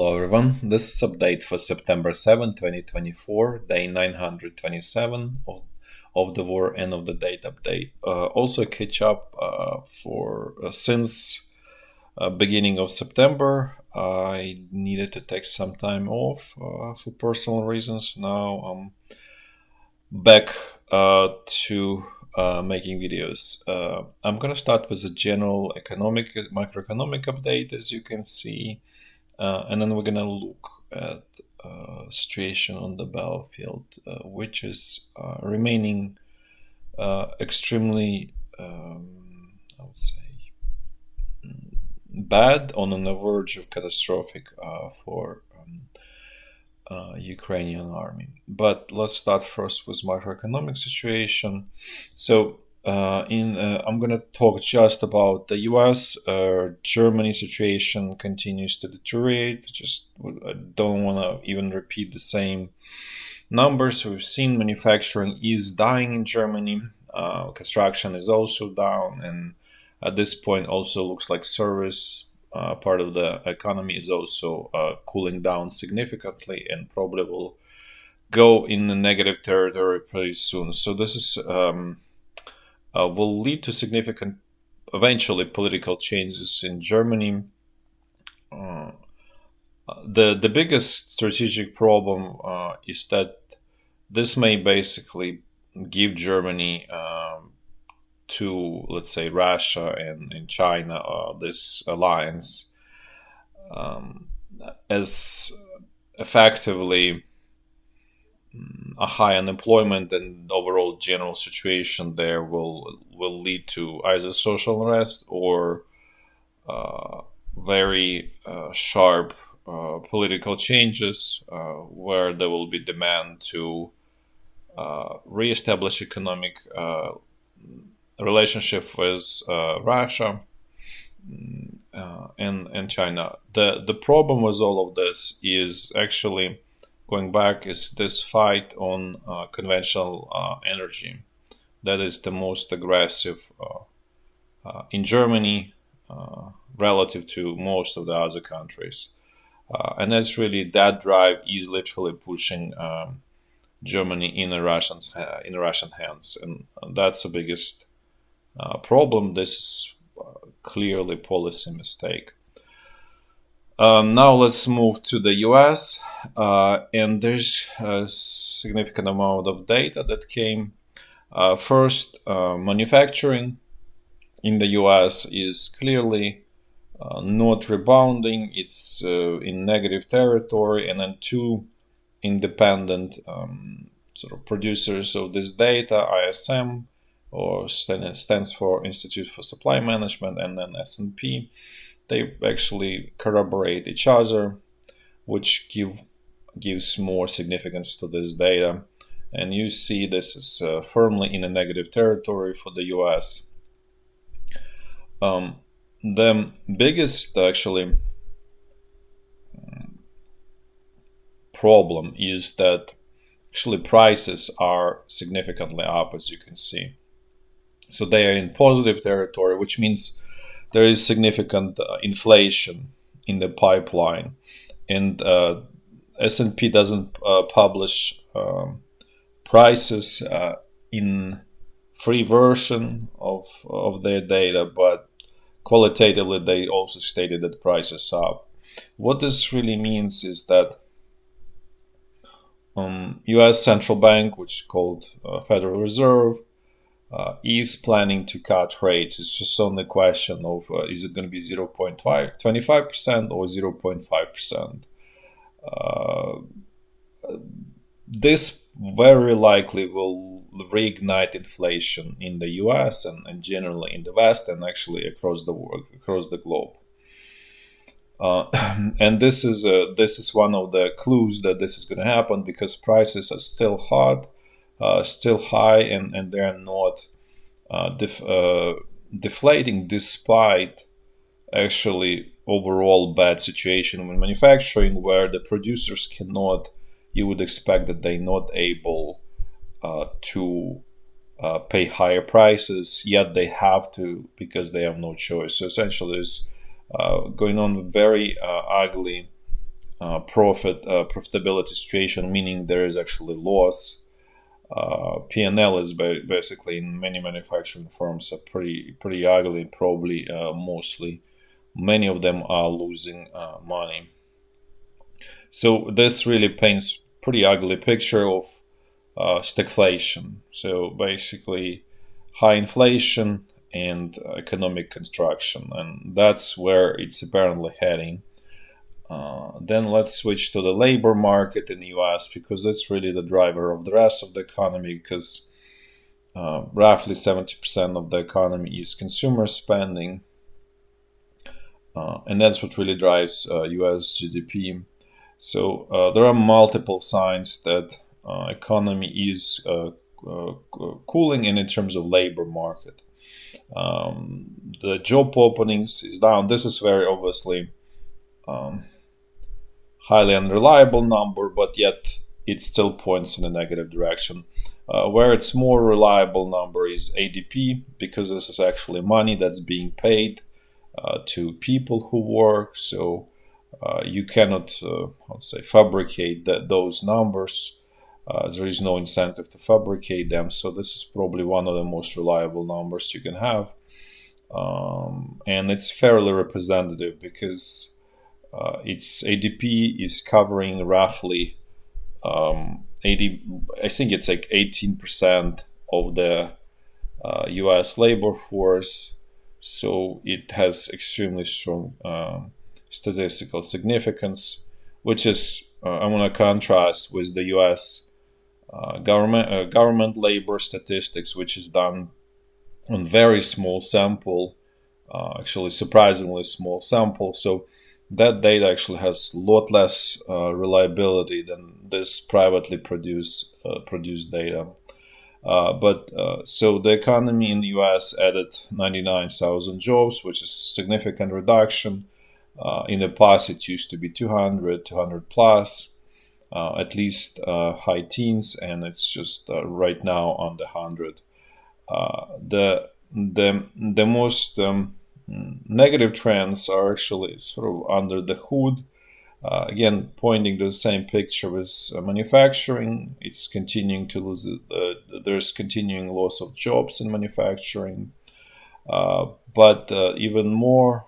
Hello everyone, this is update for September 7, 2024, day 927 of the war end of the date update. Also catch up for since beginning of September. I needed to take some time off for personal reasons. Now I'm back to making videos. I'm gonna start with a general macroeconomic update, as you can see. And then we're gonna look at situation on the battlefield, which is remaining extremely, I would say, bad, on the verge of catastrophic for Ukrainian army. But let's start first with macroeconomic situation. So I'm going to talk just about the US. Germany situation continues to deteriorate. I don't want to even repeat the same numbers. We've seen manufacturing is dying in Germany. Construction is also down, and at this point also looks like service part of the economy is also cooling down significantly and probably will go in the negative territory pretty soon. So this is will lead to significant, eventually, political changes in Germany. The biggest strategic problem is that this may basically give Germany to, let's say, Russia and China, this alliance, as effectively a high unemployment and overall general situation there will lead to either social unrest or very sharp political changes, where there will be demand to reestablish economic relationship with Russia and China. The problem with all of this is actually going back is this fight on conventional energy. That is the most aggressive in Germany relative to most of the other countries. And that's really, that drive is literally pushing Germany in Russian hands, and that's the biggest problem. This is clearly policy mistake. Now let's move to the US, and there's a significant amount of data that came. First, manufacturing in the US is clearly not rebounding. It's in negative territory, and then two independent sort of producers of this data, ISM, or stands for Institute for Supply Management, and then S&P, they actually corroborate each other, which gives more significance to this data. And you see this is firmly in a negative territory for the US. The biggest actually problem is that actually prices are significantly up, as you can see. So they are in positive territory, which means there is significant inflation in the pipeline. And S&P doesn't publish prices in free version of their data, but qualitatively they also stated that prices are up. What this really means is that US Central Bank, which is called Federal Reserve, is planning to cut rates. It's just only a question of is it going to be 0.25% or 0.5%. This very likely will reignite inflation in the US and generally in the West, and actually across the world, across the globe. And this is one of the clues that this is going to happen, because prices are still still high, and they are not deflating, despite actually overall bad situation in manufacturing, where the producers cannot, you would expect that they're not able to pay higher prices, yet they have to because they have no choice. So essentially there's going on very ugly profitability situation, meaning there is actually loss. P&L is basically in many manufacturing firms are pretty ugly. Probably mostly many of them are losing money. So this really paints pretty ugly picture of stagflation. So basically, high inflation and economic construction, and that's where it's apparently heading. Then let's switch to the labor market in the US, because that's really the driver of the rest of the economy, because roughly 70% of the economy is consumer spending, and that's what really drives US GDP. So there are multiple signs that economy is cooling, and in terms of labor market. The job openings is down. This is very obviously highly unreliable number, but yet it still points in a negative direction. Where it's more reliable number is ADP, because this is actually money that's being paid to people who work. So you cannot, fabricate those numbers. There is no incentive to fabricate them. So this is probably one of the most reliable numbers you can have. And it's fairly representative, because its ADP is covering roughly 80. I think it's like 18% of the U.S. labor force. So it has extremely strong statistical significance, which is I want to contrast with the U.S. Government labor statistics, which is done on very small sample, actually surprisingly small sample. So that data actually has a lot less reliability than this privately produced data. So the economy in the U.S. added 99,000 jobs, which is a significant reduction. In the past, it used to be 200 plus, at least high teens, and it's just right now under 100. The most negative trends are actually sort of under the hood. Again, pointing to the same picture with manufacturing. It's continuing to lose. There's continuing loss of jobs in manufacturing, but even more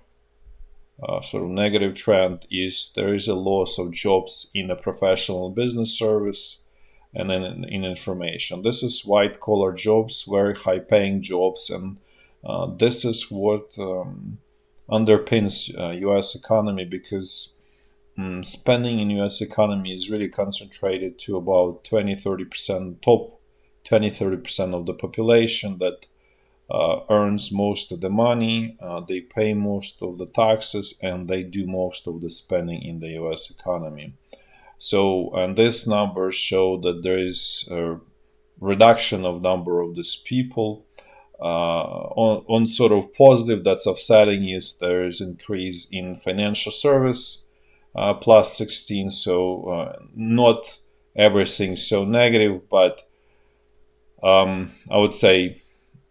sort of negative trend is there is a loss of jobs in a professional business service and in information. This is white collar jobs, very high paying jobs, and this is what underpins U.S. economy, because spending in U.S. economy is really concentrated to about 20-30%, top 20-30% of the population that earns most of the money, they pay most of the taxes, and they do most of the spending in the U.S. economy. So, and these numbers show that there is a reduction of number of these people. On sort of positive that's offsetting is there is increase in financial service, plus 16. So not everything so negative, but I would say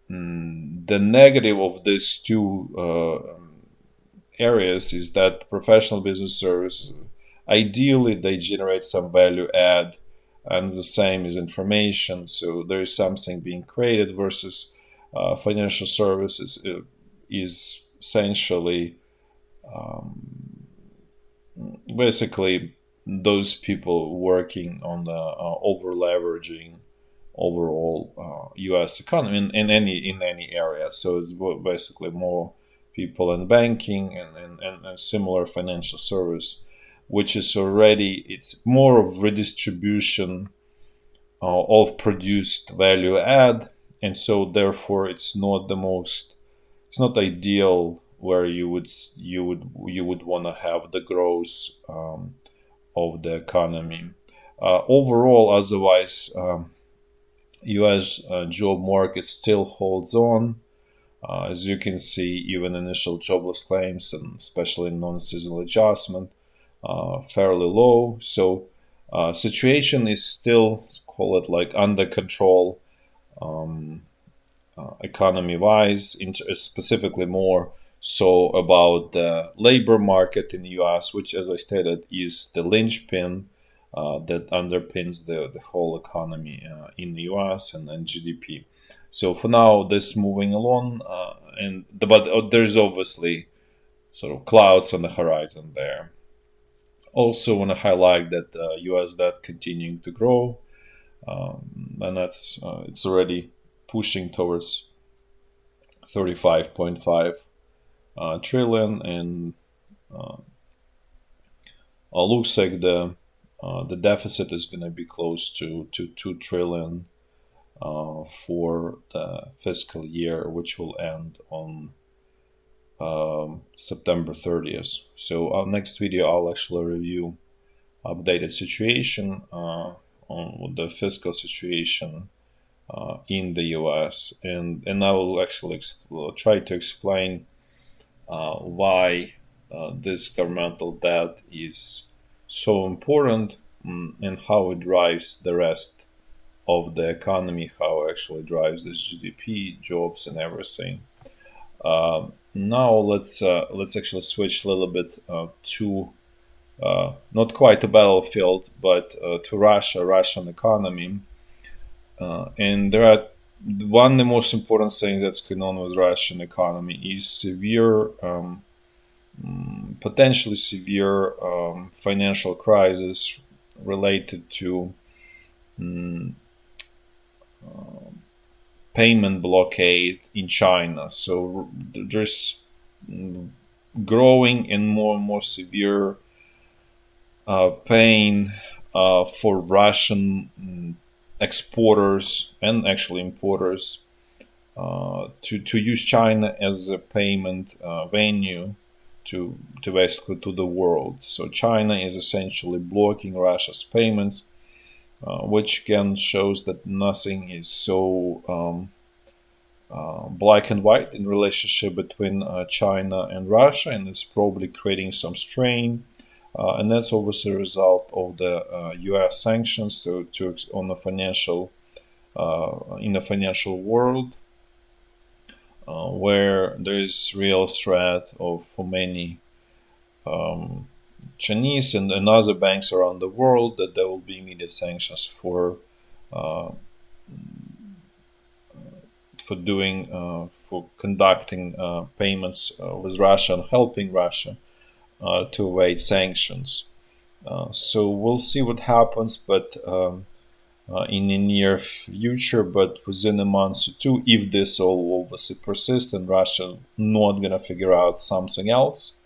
the negative of these two areas is that professional business service, ideally they generate some value add, and the same is information. So there is something being created, versus financial services is essentially basically those people working on the over leveraging overall U.S. economy in any area. So it's basically more people in banking and similar financial service, which is already, it's more of redistribution of produced value add, and so therefore it's not ideal where you would want to have the growth of the economy overall. Otherwise, U.S. Job market still holds on. As you can see, even initial jobless claims, and especially non-seasonal adjustment, fairly low. So situation is still, call it like under control economy-wise, specifically more So about the labor market in the US, which, as I stated, is the linchpin that underpins the whole economy in the US and GDP. So for now, this moving along, but there's obviously sort of clouds on the horizon there. Also, want to highlight that US debt continuing to grow, and that's it's already pushing towards 35.5 trillion, and looks like the deficit is going to be close to 2 trillion for the fiscal year, which will end on September 30th. So our next video, I'll actually review updated situation on the fiscal situation in the US, and I will actually try to explain why this governmental debt is so important, and how it drives the rest of the economy, how it actually drives this GDP, jobs, and everything. Now let's actually switch a little bit to not quite a battlefield, but to Russian economy. And there are one of the most important things that's going on with Russian economy is severe, potentially severe financial crisis related to payment blockade in China. So there's growing and more severe pain for Russian exporters and actually importers to use China as a payment venue to basically to the world. So China is essentially blocking Russia's payments, which again shows that nothing is so black and white in relationship between China and Russia, and it's probably creating some strain. And that's obviously a result of the U.S. sanctions on the financial in the financial world, where there is real threat for many Chinese and other banks around the world that there will be immediate sanctions for conducting payments with Russia and helping Russia to evade sanctions. So we'll see what happens, but in the near future, but within a month or two, if this all obviously persists and Russia not going to figure out something else,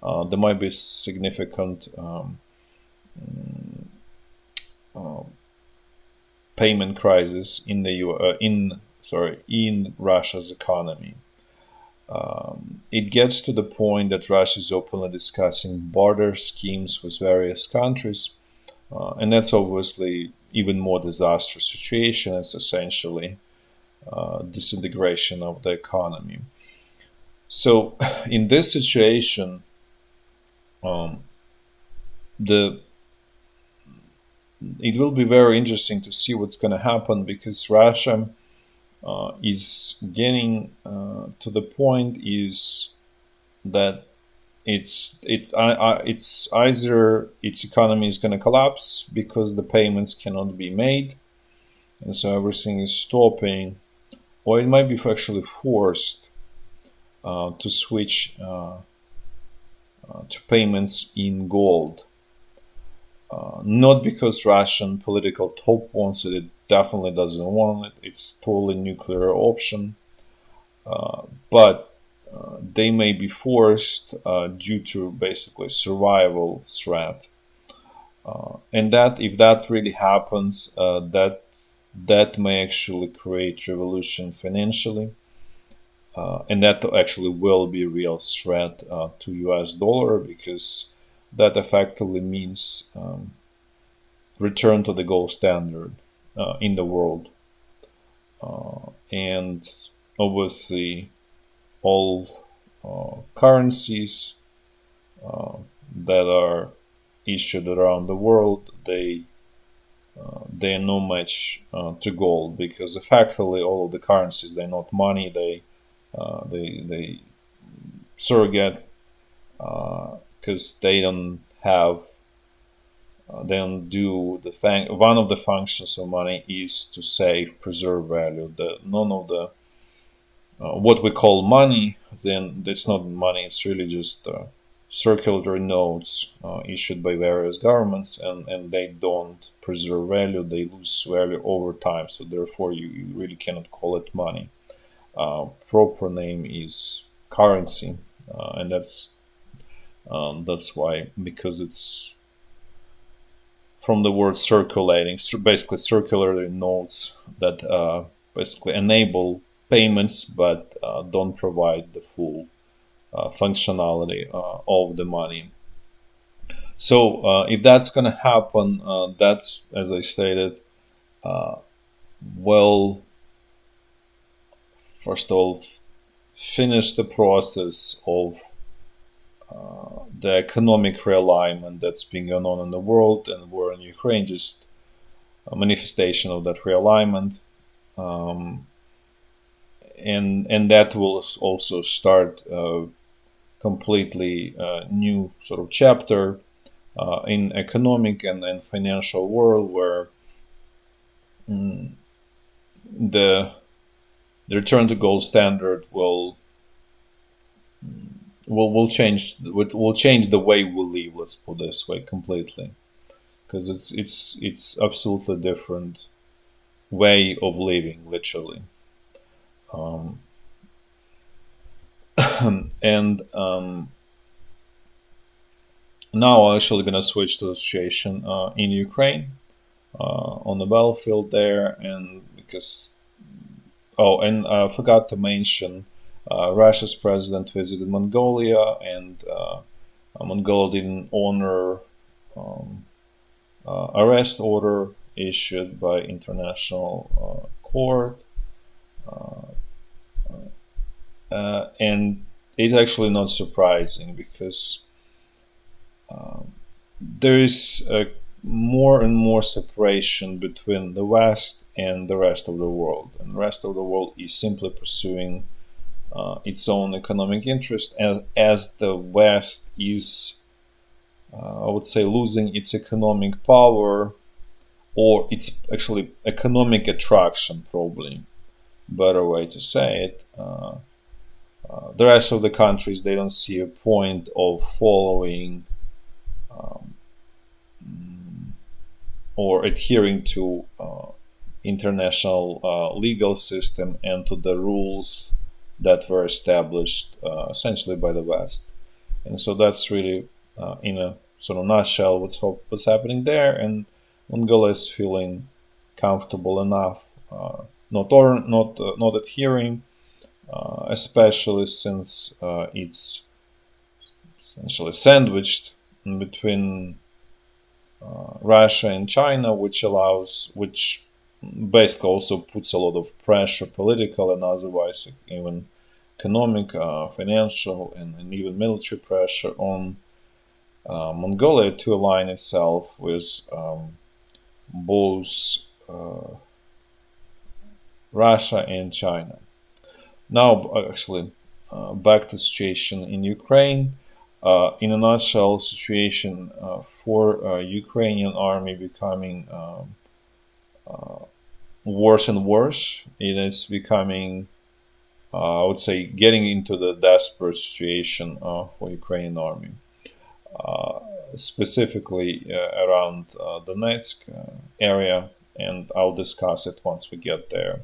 there might be significant payment crisis in in Russia's economy. It gets to the point that Russia is openly discussing border schemes with various countries, and that's obviously even more disastrous situation. It's essentially disintegration of the economy. So, in this situation, it will be very interesting to see what's going to happen, because Russia is getting to the point is that it's either its economy is going to collapse because the payments cannot be made, and so everything is stopping, or it might be actually forced to switch to payments in gold. Not because Russian political top wants it, it definitely doesn't want it, it's totally nuclear option, but they may be forced due to basically survival threat. And that if that really happens, that may actually create revolution financially, and that actually will be a real threat to US dollar, because that effectively means return to the gold standard in the world. And obviously all currencies that are issued around the world, they are no match to gold, because effectively all of the currencies, they're not money, they surrogate, because they don't have they don't do the one of the functions of money is to save, preserve value. None of the what we call money, then it's not money. It's really just circular notes issued by various governments, and they don't preserve value. They lose value over time. So therefore, you really cannot call it money. Proper name is currency, and that's why, because it's from the word circulating, basically circular notes that basically enable payments but don't provide the full functionality of the money. So if that's going to happen, that's, as I stated, well, first of all, finish the process of the economic realignment that's been going on in the world, and war in Ukraine just a manifestation of that realignment. And that will also start a completely new sort of chapter in economic and financial world, where the return to gold standard will change the way we live. Let's put it this way, completely, because it's absolutely different way of living, literally. And now I'm actually gonna switch to the situation in Ukraine, on the battlefield there, and because and I forgot to mention, Russia's president visited Mongolia, and Mongolia didn't honor arrest order issued by international court, and it's actually not surprising, because there is a more and more separation between the West and the rest of the world, and the rest of the world is simply pursuing its own economic interest, as the West is, I would say, losing its economic power, or its actually economic attraction, probably better way to say it. The rest of the countries, they don't see a point of following or adhering to international legal system and to the rules that were established essentially by the West. And so that's really, in a sort of nutshell, what's happening there. And Mongolia is feeling comfortable enough, not adhering, especially since it's essentially sandwiched in between Russia and China, which basically also puts a lot of pressure, political and otherwise, even economic, financial, and even military pressure on Mongolia to align itself with both Russia and China. Now, actually, back to the situation in Ukraine. In a nutshell, situation for Ukrainian army becoming worse and worse. It is becoming, I would say, getting into the desperate situation for Ukrainian army, specifically around the Donetsk area, and I'll discuss it once we get there.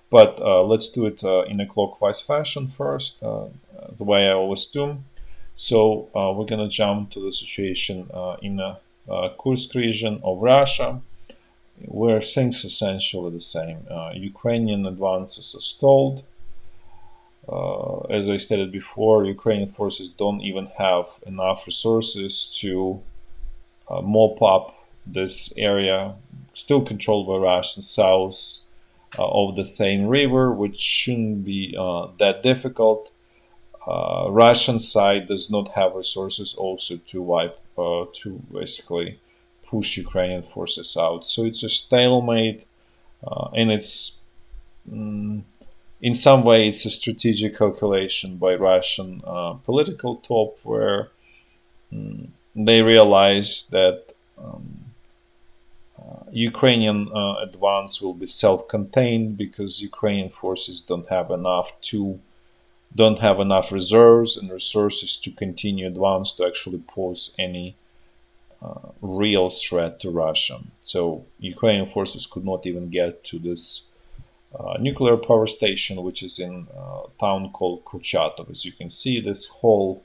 But let's do it in a clockwise fashion first, the way I always do. So we're going to jump to the situation in the Kursk region of Russia, where things essentially the same. Ukrainian advances are stalled. As I stated before, Ukrainian forces don't even have enough resources to mop up this area, still controlled by Russian, south of the Seym River, which shouldn't be that difficult. Russian side does not have resources also to basically push Ukrainian forces out. So it's a stalemate, and it's in some way, it's a strategic calculation by Russian political top, where they realize that Ukrainian advance will be self-contained because Ukrainian forces don't have enough reserves and resources to continue advance to actually pose any real threat to Russia. So Ukrainian forces could not even get to this nuclear power station, which is in a town called Kurchatov. As you can see, this whole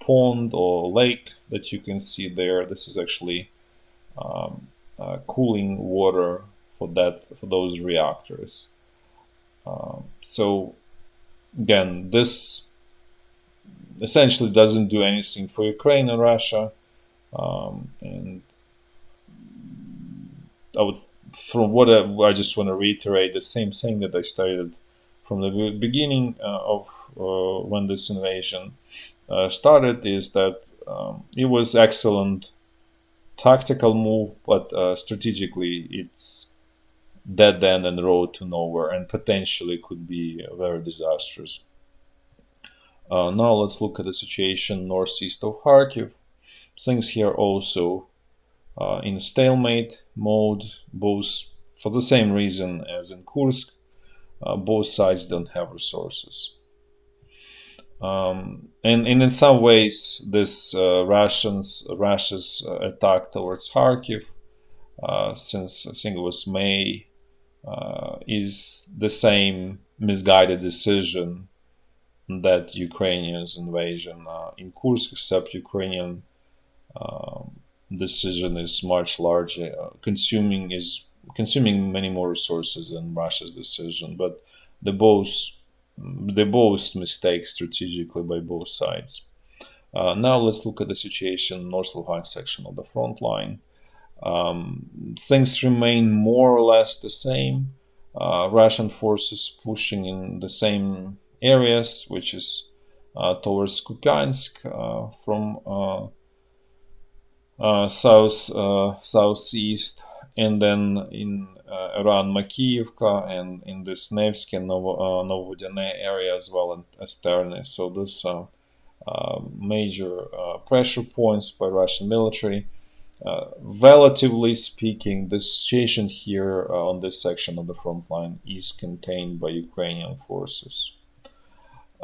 pond or lake that you can see there, this is actually cooling water for those reactors. So again, this essentially doesn't do anything for Ukraine and Russia, and from what I just want to reiterate the same thing that I stated from the beginning of when this invasion started, is that it was excellent tactical move, but strategically it's dead end and road to nowhere, and potentially could be very disastrous. Now let's look at the situation northeast of Kharkiv. Things here also in stalemate mode, both for the same reason as in Kursk. Both sides don't have resources. And in some ways, this Russia's attack towards Kharkiv, since I think it was May, is the same misguided decision that Ukrainians' invasion in Kursk, except Ukrainian decision is much larger, consuming many more resources than Russia's decision. But they both mistakes strategically by both sides. Now let's look at the situation North Lugansk section of the front line. Things remain more or less the same. Russian forces pushing in the same areas, which is towards Kupiansk from southeast, and then in around Makiyivka and in this Nevsky and Novodane area as well as Terny. So those major pressure points by Russian military. Relatively speaking, the situation here on this section of the front line is contained by Ukrainian forces.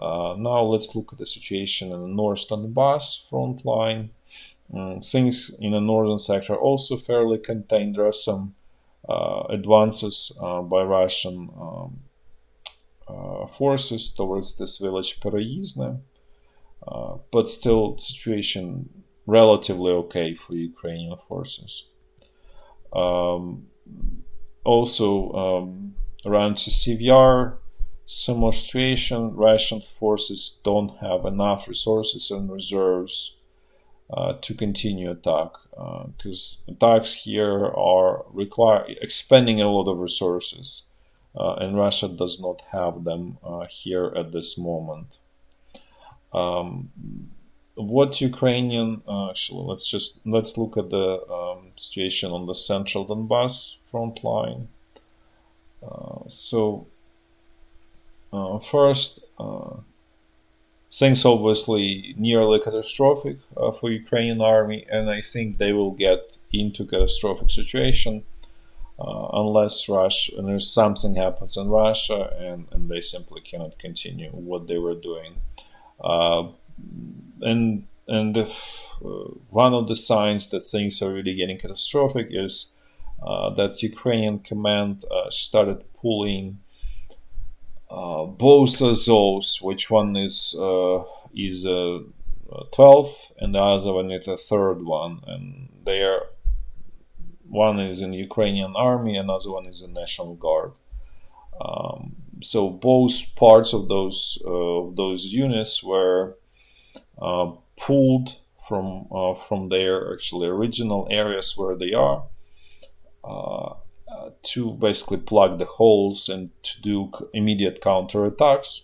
Now let's look at the situation in the North Donbass front line. Things in the northern sector also fairly contained. There are some advances by Russian forces towards this village Peroyizne, but still situation relatively okay for Ukrainian forces. Also around Sukhyy Yar, similar situation. Russian forces don't have enough resources and reserves to continue attack, because attacks here are expending a lot of resources, and Russia does not have them here at this moment. What Ukrainian actually, let's look at the situation on the central Donbass front line. First, things obviously nearly catastrophic for Ukrainian army, and I think they will get into catastrophic situation unless something happens in Russia and they simply cannot continue what they were doing. And one of the signs that things are really getting catastrophic is that Ukrainian command started pulling both of those, which one is 12th and the other one is the third one, and one is in Ukrainian army, another one is in National Guard. So both parts of those units were pulled from their actually original areas where they are, to basically plug the holes and to do immediate counterattacks,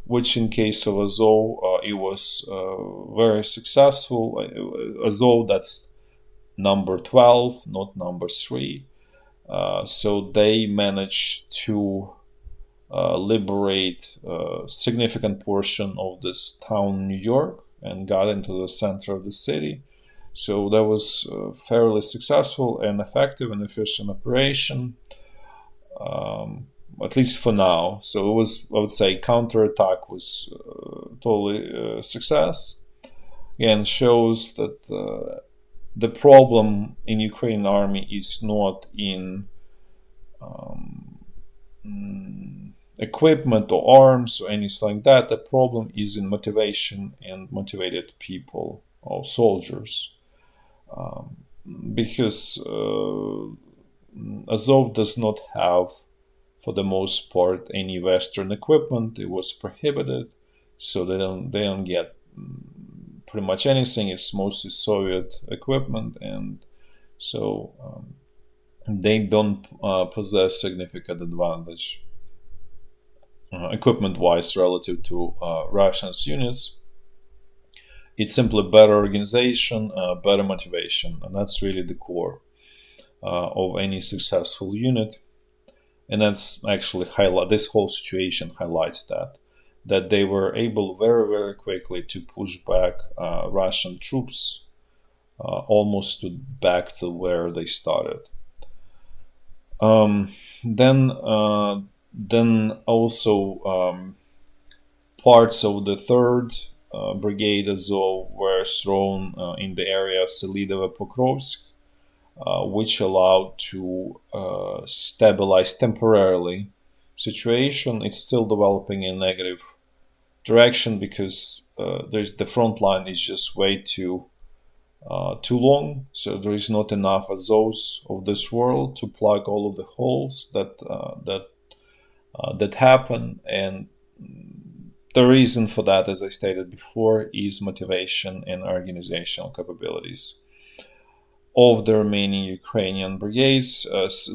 which in case of Azov, it was very successful. Azov, that's number 12, not number 3. So they managed to liberate a significant portion of this town, New York, and got into the center of the city. So that was a fairly successful and effective and efficient operation, at least for now. So it was, I would say, counterattack was totally a success. Again, shows that the problem in Ukrainian army is not in equipment or arms or anything like that. The problem is in motivation and motivated people or soldiers, because Azov does not have, for the most part, any Western equipment. It was prohibited, so they don't get pretty much anything. It's mostly Soviet equipment, and so they don't possess significant advantage equipment-wise relative to Russians units. It's simply better organization, better motivation, and that's really the core of any successful unit. And that's actually this whole situation highlights that they were able very, very quickly to push back Russian troops almost back to where they started. Then also parts of the 3rd Brigade Azov were thrown in the area Selidove Pokrovsk, which allowed to stabilize temporarily situation. It's still developing in a negative direction because the front line is just way too long, so there is not enough Azovs of this world to plug all of the holes that happen. And the reason for that, as I stated before, is motivation and organizational capabilities of the remaining Ukrainian brigades.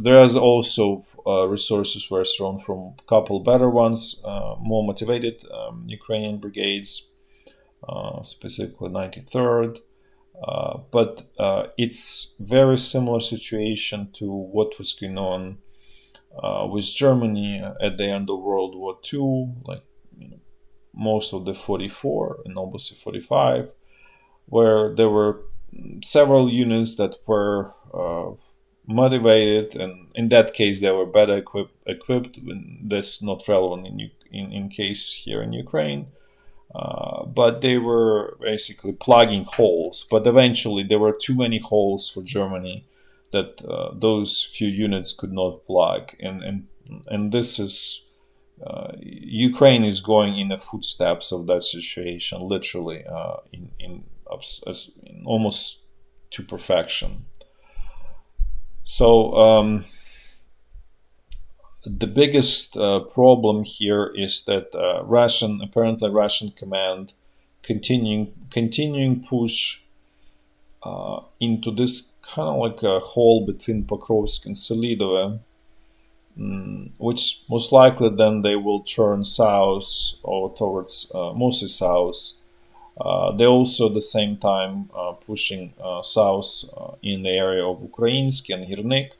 There is also resources were thrown from a couple better ones, more motivated Ukrainian brigades, specifically 93rd. But it's very similar situation to what was going on with Germany at the end of World War II, like most of the 44 and obviously 45, where there were several units that were motivated, and in that case they were better equipped. That's not relevant in case here in Ukraine. But they were basically plugging holes. But eventually there were too many holes for Germany that those few units could not plug. And this is Ukraine is going in the footsteps of that situation, literally in almost to perfection. So the biggest problem here is that apparently Russian command continuing push into this kind of like a hole between Pokrovsk and Selidove, which most likely then they will turn south or towards mostly south. They also at the same time pushing south in the area of Ukrainsk and Zhelanne.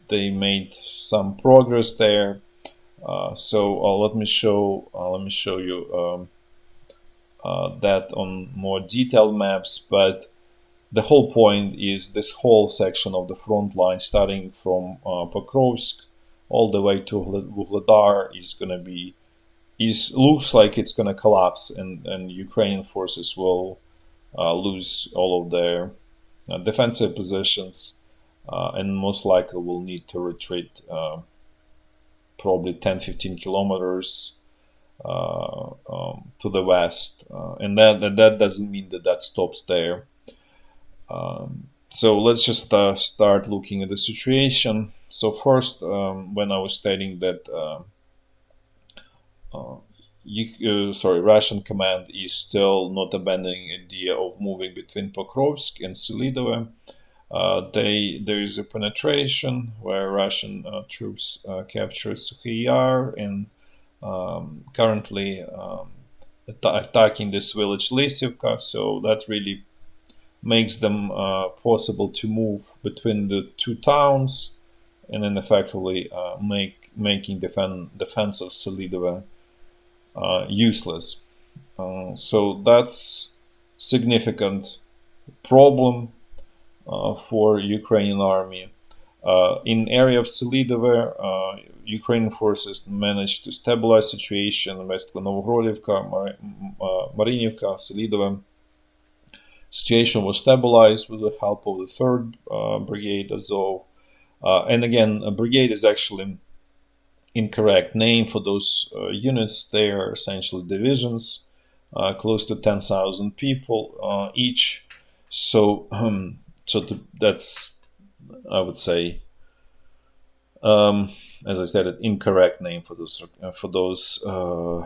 They made some progress there. So let me show you that on more detailed maps. But the whole point is this whole section of the front line, starting from Pokrovsk all the way to Vugledar, looks like it's going to collapse, and Ukrainian forces will lose all of their defensive positions, and most likely will need to retreat probably 10-15 kilometers to the west, and that doesn't mean that stops there. So let's just start looking at the situation. So first, when I was stating that Russian command is still not abandoning the idea of moving between Pokrovsk and Selidove, there is a penetration where Russian troops captured Sukhyy Yar and currently attacking this village Lysivka. So that really makes them possible to move between the two towns and then effectively make making defense of Selidove useless. So that's significant problem for Ukrainian army. In area of Selidove, Ukrainian forces managed to stabilize situation. West Novogrodivka, Marinivka, Selidove. Situation was stabilized with the help of the 3rd Brigade Azov. And again, a brigade is actually incorrect name for those units. They are essentially divisions, close to 10,000 people each. So, that's, I would say, as I said, incorrect name for those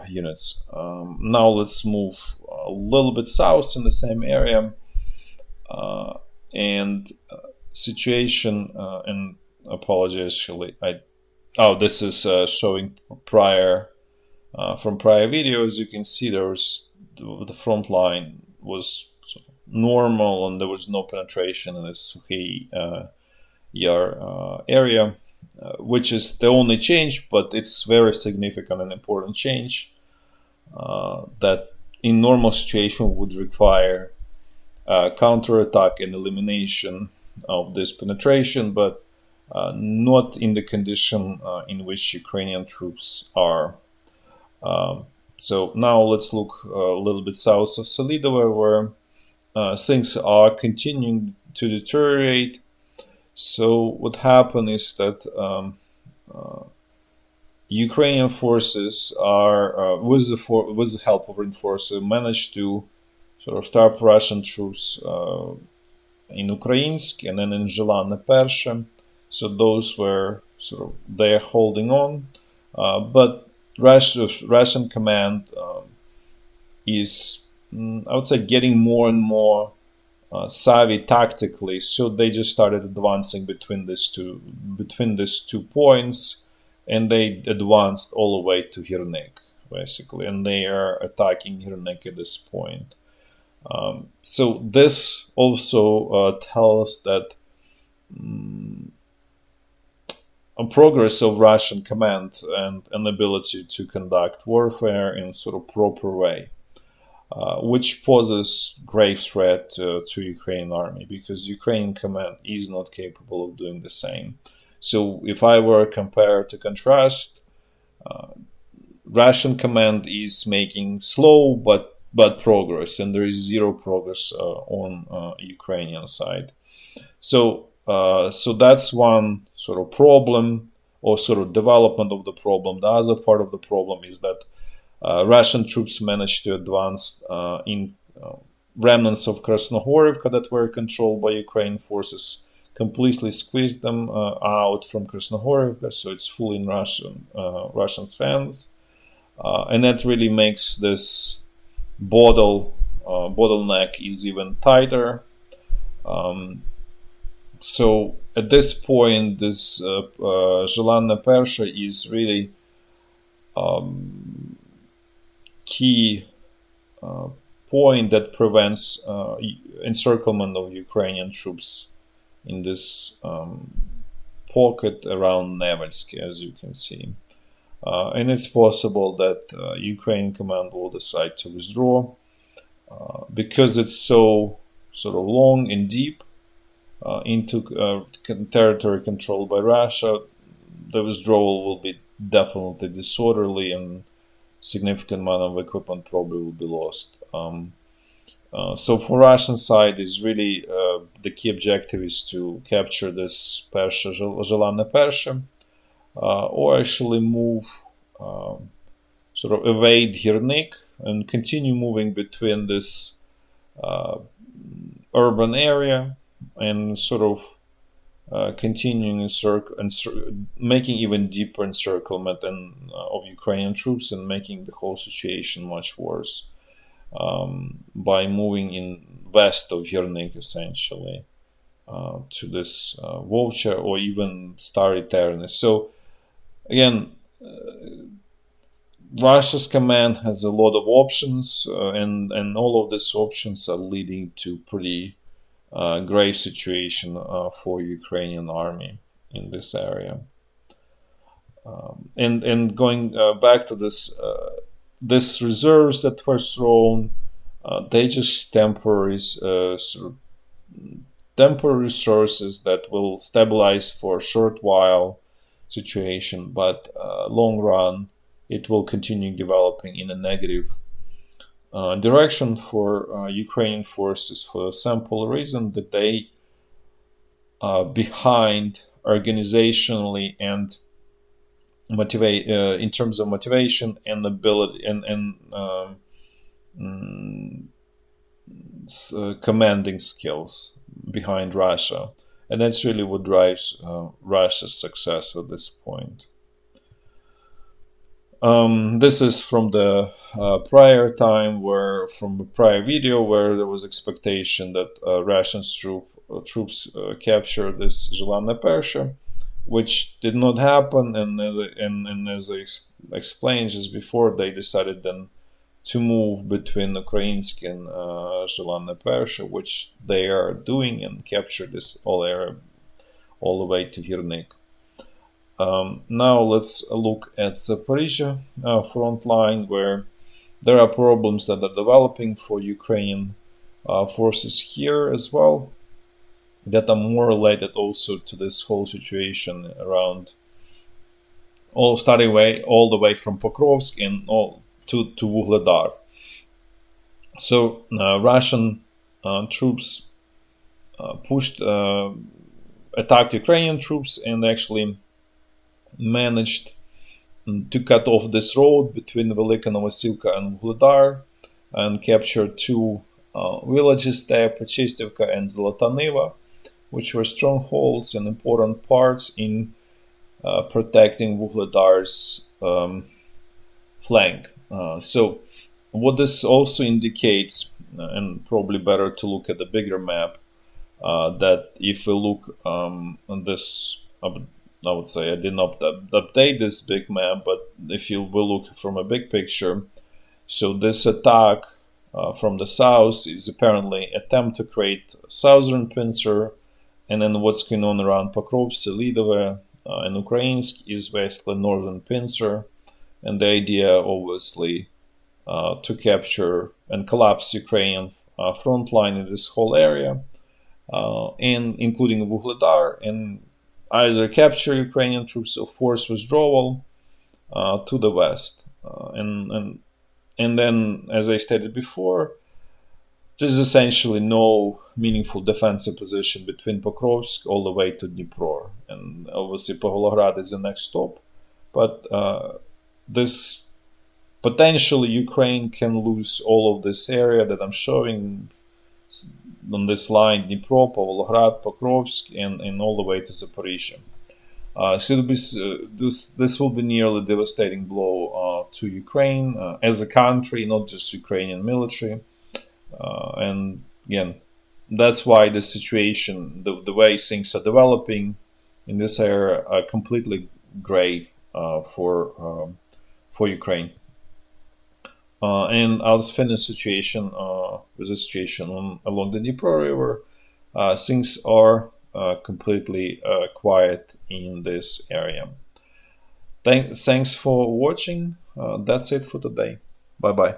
units. Now let's move a little bit south in the same area, and situation. And apologies, actually, this is showing prior from prior videos. You can see there was the front line was normal and there was no penetration in the Sukhyy Yar area, which is the only change, but it's very significant and important change that in normal situation would require counterattack and elimination of this penetration, but not in the condition in which Ukrainian troops are. So now let's look a little bit south of Selidove, where things are continuing to deteriorate. So what happened is that Ukrainian forces are, with the help of reinforcements, managed to sort of stop Russian troops in Ukrainsk and then in Zhelanne Pershe. So those were sort of they're holding on, but Russian command is, I would say, getting more and more savvy tactically. So they just started advancing between these two points, and they advanced all the way to Hirnik, basically, and they are attacking Hirnik at this point. So this also tells that a progress of Russian command and an ability to conduct warfare in sort of proper way, which poses grave threat to Ukrainian army, because Ukrainian command is not capable of doing the same. So if I were to contrast, Russian command is making slow but progress, and there is zero progress on Ukrainian side. So that's one sort of problem, or sort of development of the problem. The other part of the problem is that Russian troops managed to advance in remnants of Krasnohorivka that were controlled by Ukrainian forces, completely squeezed them out from Krasnohorivka, so it's fully in Russian hands, and that really makes this bottleneck is even tighter. So at this point, this Zhelanne Pershe is really key point that prevents encirclement of Ukrainian troops in this pocket around Nevelsk, as you can see. And it's possible that Ukrainian command will decide to withdraw because it's so sort of long and deep into territory controlled by Russia. The withdrawal will be definitely disorderly, and significant amount of equipment probably will be lost. So for Russian side, is really the key objective is to capture this Zhelanne Pershe, or actually move, sort of evade Hirnik and continue moving between this urban area and sort of continuing making even deeper encirclement of Ukrainian troops, and making the whole situation much worse by moving in west of Hirnik, essentially, to this Volcha or even Stary Terny. So again, Russia's command has a lot of options, and all of these options are leading to pretty grave situation for Ukrainian army in this area. And going back to this reserves that were thrown, they just temporary sort of temporary resources that will stabilize for a short while situation, but long run it will continue developing in a negative direction for Ukrainian forces for the simple reason that they behind organizationally and motivate in terms of motivation and ability and commanding skills behind Russia, and that's really what drives Russia's success at this point. This is from the prior time, where from a prior video where there was expectation that Russian troops capture this Zhelanne Pershe, which did not happen, and as I explained just before, they decided then to move between Ukrainsk and Zhelanne Pershe, which they are doing, and capture this whole area all the way to Hirnik. Now let's look at Zaporizhya front line, where there are problems that are developing for Ukrainian forces here as well, that are more related also to this whole situation around starting all the way from Pokrovsk and all to Vugledar. So Russian troops attacked Ukrainian troops and actually managed to cut off this road between Velika Novosilka and Vugledar and captured two villages there, Prechystivka and Zolota Nyva, which were strongholds and important parts in protecting Vugledar's flank. So what this also indicates, and probably better to look at the bigger map, that if we look on this, I would say I did not update this big map, but if you will look from a big picture, so this attack from the south is apparently attempt to create a southern pincer, and then what's going on around Pokrovsk-Selidove and Ukrainsk is basically northern pincer, and the idea obviously to capture and collapse Ukrainian front line in this whole area, and including Vugledar, and either capture Ukrainian troops or force withdrawal to the west. And then, as I stated before, there's essentially no meaningful defensive position between Pokrovsk all the way to Dnipro. And obviously Pavlograd is the next stop. But this potentially Ukraine can lose all of this area that I'm showing on this line: Dnipro, Pavlograd, Pokrovsk, and all the way to Zaporizhya. So it'll be, this will be nearly devastating blow to Ukraine as a country, not just Ukrainian military. And again, that's why the situation, the way things are developing in this area, are completely gray for Ukraine. And I'll finish situation with the situation along the Dnipro River. Things are completely quiet in this area. Thanks for watching. That's it for today. Bye bye.